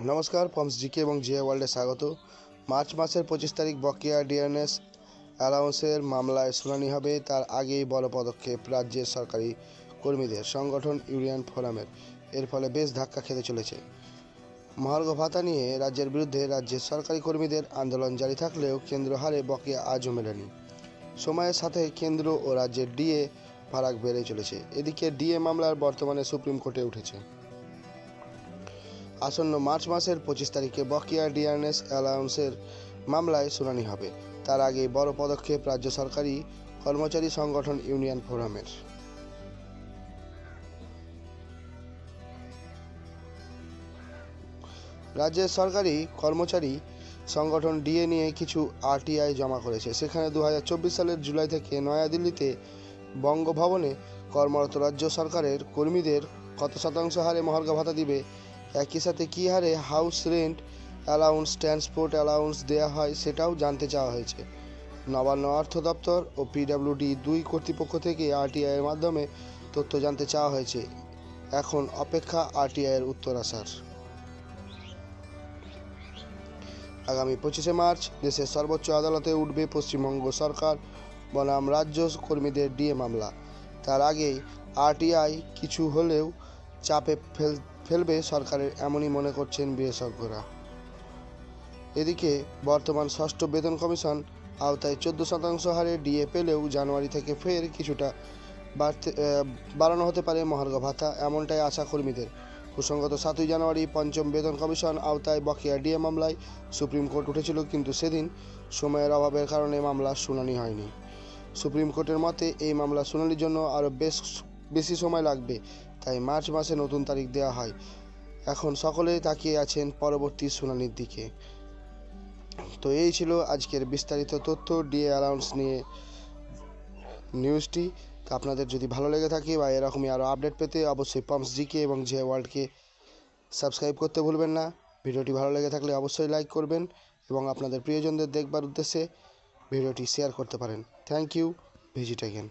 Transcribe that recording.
নমস্কার, পমস জিকে এবং জিএ ওয়ার্ল্ডে স্বাগত। মার্চ মাসের 25 তারিখ বকেয়া ডিএনএস অ্যালাউন্সের মামলায় শুনানি হবে। তার আগেই বড় পদক্ষেপ রাজ্যের সরকারি কর্মীদের সংগঠন ইউনিয়ন ফোরামের। এর ফলে বেশ ধাক্কা খেতে চলেছে। মহার্ঘ ভাতা নিয়ে রাজ্যের বিরুদ্ধে রাজ্যের সরকারি কর্মীদের আন্দোলন জারি থাকলেও কেন্দ্র হারে বকেয়া আজও মেলেনি। সময়ের সাথে কেন্দ্র ও রাজ্যের ডিএ ফারাক বেড়ে চলেছে। এদিকে ডিএ মামলার বর্তমানে সুপ্রিম কোর্টে উঠেছে। আসন্ন মার্চ মাসের 25 তারিখে বকেয়া ডিএনএস অ্যালাউন্সের মামলায় শুনানি হবে। তার আগে বড় পদক্ষেপ রাজ্য সরকারি কর্মচারী সংগঠন ইউনিয়ন ফোরামের। রাজ্যের সরকারি কর্মচারী সংগঠন ডিএ নিয়ে কিছু আরটিআই জমা করেছে। সেখানে 2024 সালের জুলাই থেকে নয়াদিল্লিতে বঙ্গভবনে কর্মরত রাজ্য সরকারের কর্মীদের কত শতাংশ হারে মহার্ঘ ভাতা দিবে, একই সাথে কী হারে house rent allowance, transport allowance দেওয়া হয় সেটাও জানতে চাওয়া হয়েছে। নবান্ন অর্থ দপ্তর ও পিডব্লিউডি দুই কর্তৃপক্ষ থেকে আরটিআইয়ের মাধ্যমে তথ্য জানতে চাওয়া হয়েছে। এখন অপেক্ষা আরটিআইয়ের উত্তর আসার। আগামী 25শে মার্চ দেশের সর্বোচ্চ আদালতে উঠবে পশ্চিমবঙ্গ সরকার বনাম রাজ্য কর্মীদের ডিএ মামলা। তার আগেই আরটিআই কিছু হলেও চাপে ফেলবে সরকারের, এমনই মনে করছেন বিশেষজ্ঞরা। এদিকে বর্তমান ষষ্ঠ বেতন কমিশন আওতায় 14% হারে ডিএ পেলেও জানুয়ারি থেকে ফের কিছুটা বাড়ানো হতে পারে মহার্ঘ ভাতা, এমনটাই আশা কর্মীদের। প্রসঙ্গত 7ই জানুয়ারি পঞ্চম বেতন কমিশন আওতায় বকেয়া ডিএ মামলায় সুপ্রিম কোর্ট উঠেছিল, কিন্তু সেদিন সময়ের অভাবের কারণে মামলার শুনানি হয়নি। সুপ্রিম কোর্টের মতে এই মামলা শুনানির জন্য আরও বেশি সময় লাগবে, তাই মার্চ মাসে নতুন তারিখ দেওয়া হয়। এখন সকলেই তাকিয়ে আছেন পরবর্তী শুনানির দিকে। তো এই ছিল আজকের বিস্তারিত তথ্য ডিএ অ্যালাউন্স নিয়ে নিউজটি। তো আপনাদের যদি ভালো লেগে থাকে বা এরকমই আরও আপডেট পেতে অবশ্যই পমস জিকে এবং জিএ ওয়ার্ল্ডকে সাবস্ক্রাইব করতে ভুলবেন না। ভিডিওটি ভালো লেগে থাকলে অবশ্যই লাইক করবেন এবং আপনাদের প্রিয়জনদের দেখবার উদ্দেশ্যে ভিডিওটি শেয়ার করতে পারেন। Thank you, visit again.